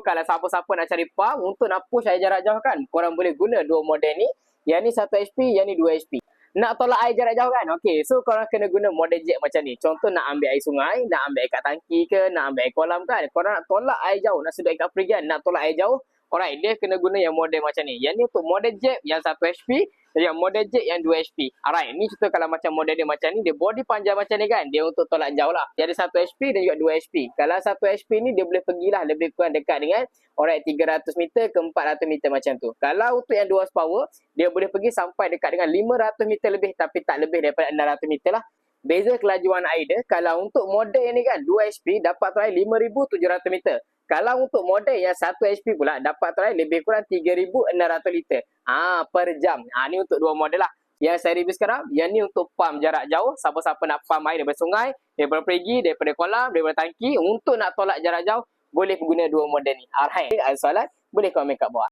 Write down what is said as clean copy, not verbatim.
Kalau siapa-siapa nak cari pump untuk nak push air jarak jauh kan, korang boleh guna dua model ni. Yang ni 1 HP, yang ni 2 HP. Nak tolak air jarak jauh kan? Okey, so korang kena guna model jet macam ni. Contoh nak ambil air sungai, nak ambil air kat tangki ke, nak ambil air kolam kan. Korang nak tolak air jauh, nak sedut air kat perigan, nak tolak air jauh. Alright, dia kena guna yang model macam ni. Yang ni untuk model jet yang 1 HP, dan yang model jet yang 2 HP. Alright, ni contoh kalau macam model dia macam ni, dia body panjang macam ni kan, dia untuk tolak jauh lah. Dia ada 1 HP dan juga 2 HP. Kalau 1 HP ni, dia boleh pergilah lebih kurang dekat dengan, alright, 300 meter ke 400 meter macam tu. Kalau untuk yang 2 horsepower, dia boleh pergi sampai dekat dengan 500 meter lebih, tapi tak lebih daripada 600 meter lah. Beza kelajuan air dia, kalau untuk model ni kan, 2 HP dapat terair 5,700 meter. Kalau untuk model yang 1 HP pula, dapat terair lebih kurang 3,600 liter per jam. Ni untuk dua model lah. Yang saya review sekarang, yang ni untuk pump jarak jauh. Siapa-siapa nak pump air daripada sungai, daripada perigi, daripada kolam, daripada tangki, untuk nak tolak jarak jauh, boleh guna dua model ni. Alright, ada soalan? Boleh komen kat bawah.